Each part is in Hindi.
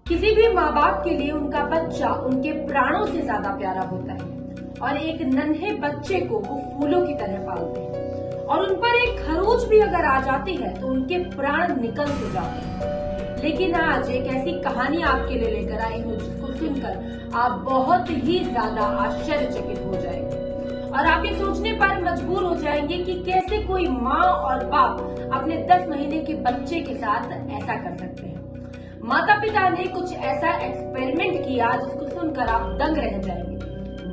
किसी भी माँ बाप के लिए उनका बच्चा उनके प्राणों से ज्यादा प्यारा होता है और एक नन्हे बच्चे को वो फूलों की तरह पालते हैं और उन पर एक खरोच भी अगर आ जाती है तो उनके प्राण निकल से जाते हैं। लेकिन आज एक ऐसी कहानी आपके लिए लेकर आई हूँ जिसको सुनकर आप बहुत ही ज्यादा आश्चर्यचकित हो जाएंगे और आप ये सोचने पर मजबूर हो जाएंगे कि कैसे कोई माँ और बाप अपने 10 महीने के बच्चे के साथ ऐसा कर सकते हैं। माता पिता ने कुछ ऐसा एक्सपेरिमेंट किया जिसको सुनकर आप दंग रह जाएंगे।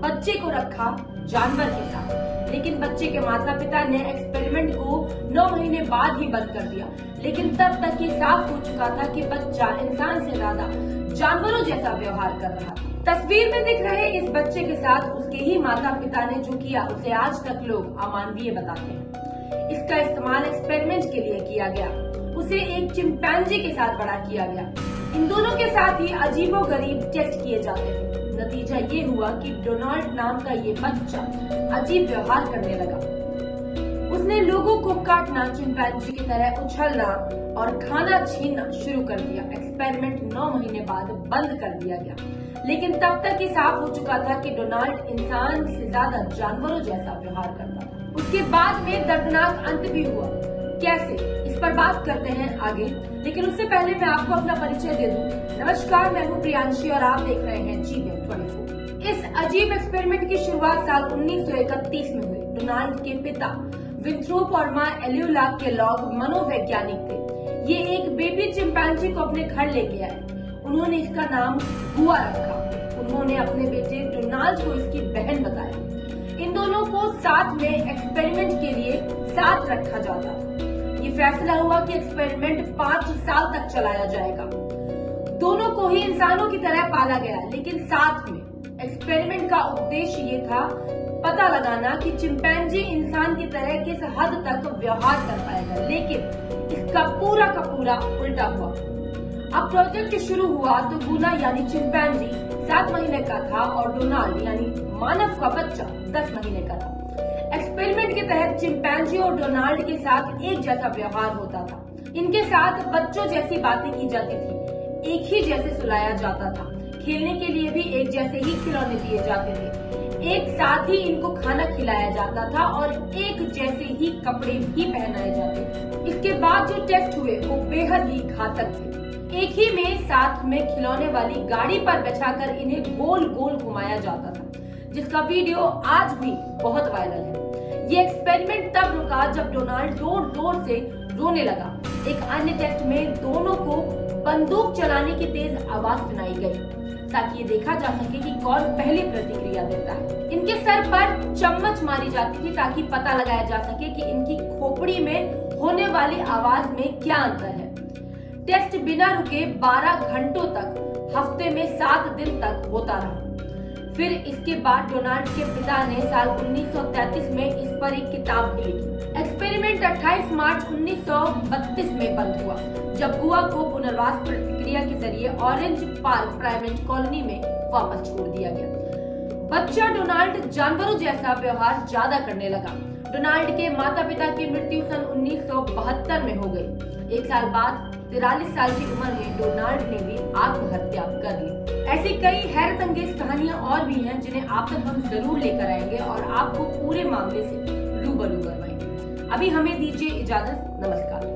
बच्चे को रखा जानवर के साथ, लेकिन बच्चे के माता पिता ने एक्सपेरिमेंट को 9 महीने बाद ही बंद कर दिया। लेकिन तब तक ये साफ हो चुका था कि बच्चा इंसान से ज्यादा जानवरों जैसा व्यवहार कर रहा था। तस्वीर में दिख रहे इस बच्चे के साथ उसके ही माता पिता ने जो किया उसे आज तक लोग अमानवीय बताते हैं। इसका इस्तेमाल एक्सपेरिमेंट के लिए किया गया। उसे एक चिंपैंजी के साथ बड़ा किया गया। इन दोनों के साथ ही अजीबोगरीब टेस्ट किए जाते थे। नतीजा ये हुआ कि डोनाल्ड नाम का ये बच्चा अजीब व्यवहार करने लगा। उसने लोगों को काटना, चिंपैंजी की तरह उछलना और खाना छीनना शुरू कर दिया। एक्सपेरिमेंट 9 महीने बाद बंद कर दिया गया, लेकिन तब तक ये साफ हो चुका था कि डोनाल्ड इंसान से ज्यादा जानवरों जैसा व्यवहार करता था। उसके बाद में दर्दनाक अंत भी हुआ। कैसे, इस पर बात करते हैं आगे, लेकिन उससे पहले मैं आपको अपना परिचय दे दूं। नमस्कार, मैं हूं प्रियांशी और आप देख रहे हैं GBM24। इस अजीब एक्सपेरिमेंट की शुरुआत साल 1931 में हुई। डोनाल्ड के पिता विंथ्रोप और माँ एल्यूला के लॉग मनोवैज्ञानिक थे। ये एक बेबी चिंपैंजी को अपने घर लेके आए। उन्होंने इसका नाम गुआ रखा। उन्होंने अपने बेटे डोनाल्ड को इसकी बहन बताया। इन दोनों को साथ में एक्सपेरिमेंट के लिए साथ रखा जाता था। ये फैसला हुआ कि एक्सपेरिमेंट 5 साल तक चलाया जाएगा। दोनों को ही इंसानों की तरह पाला गया, लेकिन साथ में एक्सपेरिमेंट का उद्देश्य ये था पता लगाना कि चिंपैंजी इंसान की तरह किस हद तक व्यवहार कर पाएगा। लेकिन इसका पूरा का पूरा उल्टा हुआ। अब प्रोजेक्ट शुरू हुआ तो गुना यानी चिंपैंजी 7 महीने का था और डोनाल्ड यानी मानव का बच्चा 10 महीने का था। एक्सपेरिमेंट के तहत चिंपैंजी और डोनाल्ड के साथ एक जैसा व्यवहार होता था। इनके साथ बच्चों जैसी बातें की जाती थी, एक ही जैसे सुलाया जाता था, खेलने के लिए भी एक जैसे ही खिलौने दिए जाते थे, एक साथ ही इनको खाना खिलाया जाता था और एक जैसे ही कपड़े भी पहनाए जाते थे। इसके बाद जो टेस्ट हुए वो बेहद ही घातक थे। एक ही में साथ में खिलौने वाली गाड़ी पर बैठाकर इन्हें गोल गोल घुमाया जाता था, जिसका वीडियो आज भी बहुत वायरल है। ये एक्सपेरिमेंट तब रुका जब डोनाल्ड जोर जोर से रोने लगा। एक अन्य टेस्ट में दोनों को बंदूक चलाने की तेज आवाज सुनाई गई ताकि ये देखा जा सके कि कौन पहली प्रतिक्रिया देता है। इनके सर पर चम्मच मारी जाती थी ताकि पता लगाया जा सके कि इनकी खोपड़ी में होने वाली आवाज में क्या अंतर है। टेस्ट बिना रुके 12 घंटों तक, हफ्ते में 7 दिन तक होता रहा। फिर इसके बाद डोनाल्ड के पिता ने साल 1933 में इस पर एक किताब भी लिखी। एक्सपेरिमेंट 28 मार्च 1932 में बंद हुआ, जब गुआ को पुनर्वास प्रक्रिया के जरिए ऑरेंज पार्क प्राइवेट कॉलोनी में वापस छोड़ दिया गया। बच्चा डोनाल्ड जानवरों जैसा व्यवहार ज्यादा करने लगा। डोनाल्ड के माता पिता की मृत्यु सन 1972 में हो गई। एक साल बाद 43 साल की उम्र में डोनाल्ड ने भी आत्महत्या कर ली। ऐसी कई हैरत अंगेज कहानियां और भी हैं जिन्हें आप तक हम जरूर लेकर आएंगे और आपको पूरे मामले से रूबरू करवाएंगे। अभी हमें दीजिए इजाजत। नमस्कार।